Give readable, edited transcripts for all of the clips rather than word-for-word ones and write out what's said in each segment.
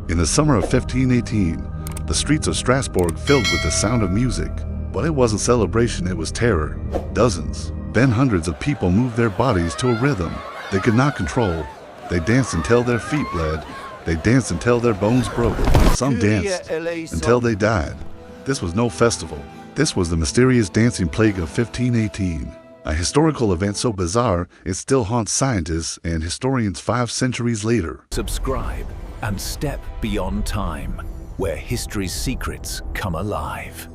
In the summer of 1518, the streets of Strasbourg filled with the sound of music. But it wasn't celebration, it was terror. Dozens, then hundreds of people moved their bodies to a rhythm they could not control. They danced until their feet bled. They danced until their bones broke. Some danced until they died. This was no festival. This was the mysterious dancing plague of 1518. A historical event so bizarre it still haunts scientists and historians 5 centuries later. Subscribe and step beyond time, where history's secrets come alive.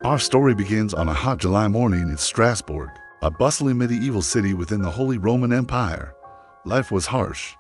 Our story begins on a hot July morning in Strasbourg, a bustling medieval city within the Holy Roman Empire. Life was harsh.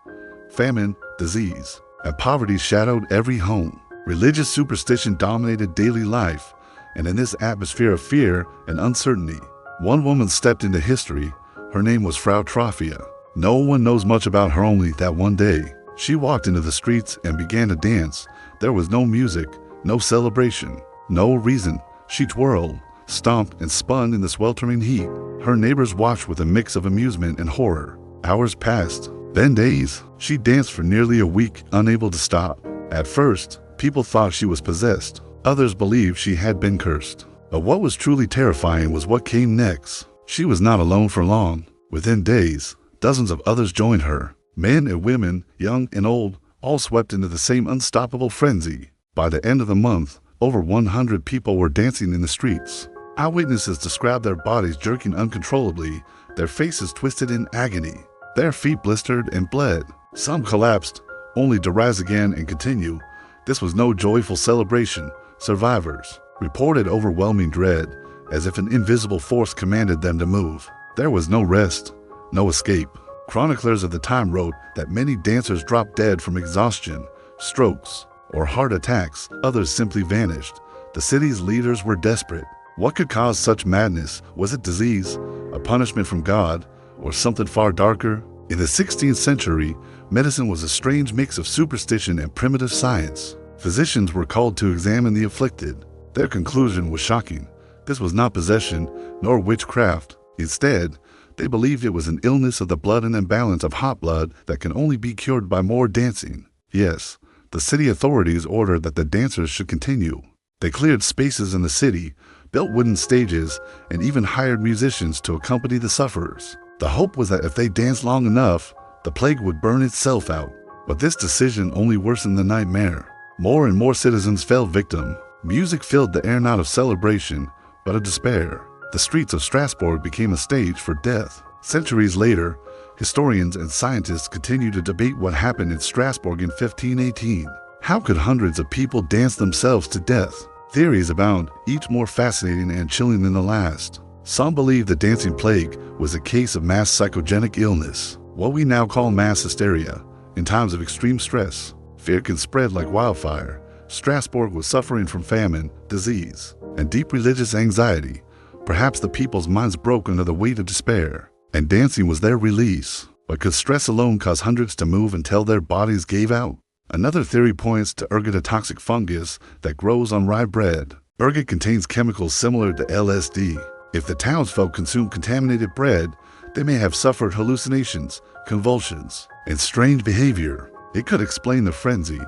Famine, disease, and poverty shadowed every home. Religious superstition dominated daily life, and in this atmosphere of fear and uncertainty, one woman stepped into history. Her name was Frau Trophia. No one knows much about her, only that one day, she walked into the streets and began to dance. There was no music, no celebration, no reason. She twirled, stomped, and spun in the sweltering heat. Her neighbors watched with a mix of amusement and horror. Hours passed, then days. She danced for nearly a week, unable to stop. At first, people thought she was possessed. Others believed she had been cursed. But what was truly terrifying was what came next. She was not alone for long. Within days, dozens of others joined her. Men and women, young and old, all swept into the same unstoppable frenzy. By the end of the month, over 100 people were dancing in the streets. Eyewitnesses described their bodies jerking uncontrollably, their faces twisted in agony. Their feet blistered and bled. Some collapsed, only to rise again and continue. This was no joyful celebration. Survivors reported overwhelming dread, as if an invisible force commanded them to move. There was no rest, no escape. Chroniclers of the time wrote that many dancers dropped dead from exhaustion, strokes, or heart attacks. Others simply vanished. The city's leaders were desperate. What could cause such madness? Was it disease, a punishment from God, or something far darker? In the 16th century, medicine was a strange mix of superstition and primitive science. Physicians were called to examine the afflicted. Their conclusion was shocking. This was not possession, nor witchcraft. Instead, they believed it was an illness of the blood, an imbalance of hot blood that can only be cured by more dancing. Yes, the city authorities ordered that the dancers should continue. They cleared spaces in the city, built wooden stages, and even hired musicians to accompany the sufferers. The hope was that if they danced long enough, the plague would burn itself out. But this decision only worsened the nightmare. More and more citizens fell victim. Music filled the air, not of celebration, but of despair. The streets of Strasbourg became a stage for death. Centuries later, historians and scientists continue to debate what happened in Strasbourg in 1518. How could hundreds of people dance themselves to death? Theories abound, each more fascinating and chilling than the last. Some believe the dancing plague was a case of mass psychogenic illness, what we now call mass hysteria. In times of extreme stress, fear can spread like wildfire. Strasbourg was suffering from famine, disease, and deep religious anxiety. Perhaps the people's minds broke under the weight of despair, and dancing was their release. But could stress alone cause hundreds to move until their bodies gave out? Another theory points to ergot, a toxic fungus that grows on rye bread. Ergot contains chemicals similar to LSD. If the townsfolk consumed contaminated bread, they may have suffered hallucinations, convulsions, and strange behavior. It could explain the frenzy,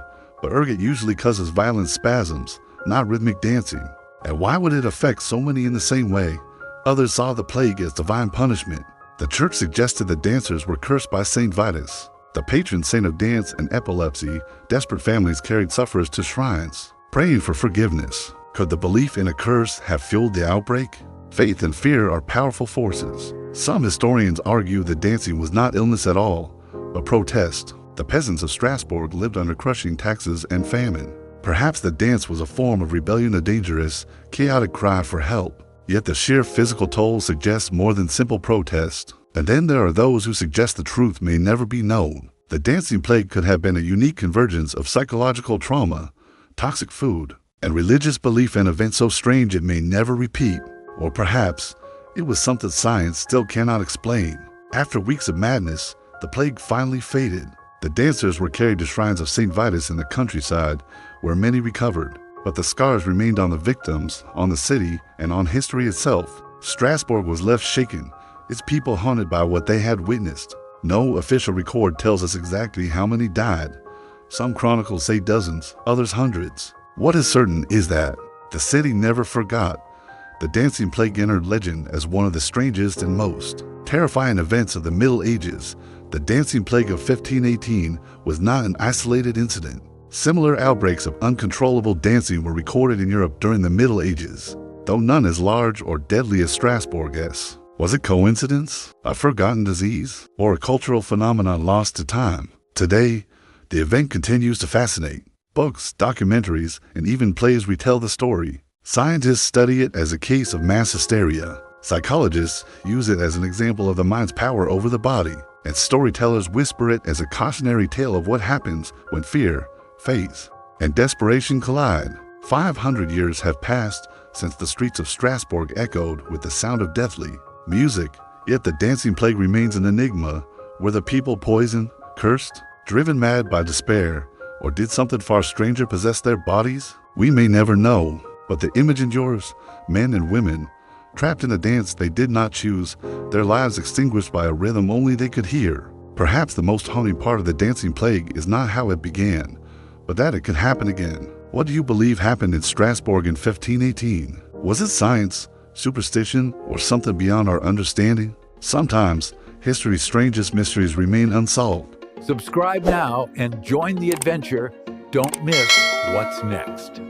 but ergot usually causes violent spasms, not rhythmic dancing. And why would it affect so many in the same way? Others saw the plague as divine punishment. The church suggested the dancers were cursed by Saint Vitus, the patron saint of dance and epilepsy. Desperate families carried sufferers to shrines, praying for forgiveness. Could the belief in a curse have fueled the outbreak? Faith and fear are powerful forces. Some historians argue that dancing was not illness at all, but protest. The peasants of Strasbourg lived under crushing taxes and famine. Perhaps the dance was a form of rebellion, a dangerous, chaotic cry for help. Yet the sheer physical toll suggests more than simple protest. And then there are those who suggest the truth may never be known. The dancing plague could have been a unique convergence of psychological trauma, toxic food, and religious belief, an event so strange it may never repeat. Or perhaps it was something science still cannot explain. After weeks of madness, the plague finally faded. The dancers were carried to shrines of St. Vitus in the countryside, where many recovered. But the scars remained on the victims, on the city, and on history itself. Strasbourg was left shaken, its people haunted by what they had witnessed. No official record tells us exactly how many died, Some chronicles say dozens, others hundreds. What is certain is that the city never forgot. The dancing plague entered legend as one of the strangest and most terrifying events of the Middle Ages. The dancing plague of 1518 was not an isolated incident. Similar outbreaks of uncontrollable dancing were recorded in Europe during the Middle Ages, though none as large or deadly as Strasbourg. Was it coincidence, a forgotten disease, or a cultural phenomenon lost to time? Today, the event continues to fascinate. Books, documentaries, and even plays retell the story. Scientists study it as a case of mass hysteria. Psychologists use it as an example of the mind's power over the body. And storytellers whisper it as a cautionary tale of what happens when fear, faith, and desperation collide. 500 years have passed since the streets of Strasbourg echoed with the sound of deathly music, yet the dancing plague remains an enigma. Were the people poisoned, cursed, driven mad by despair, or did something far stranger possess their bodies? We may never know, but the image endures. Men and women, trapped in a dance they did not choose, their lives extinguished by a rhythm only they could hear. Perhaps the most haunting part of the dancing plague is not how it began, but that it could happen again. What do you believe happened in Strasbourg in 1518? Was it science, superstition, or something beyond our understanding? Sometimes, history's strangest mysteries remain unsolved. Subscribe now and join the adventure. Don't miss what's next.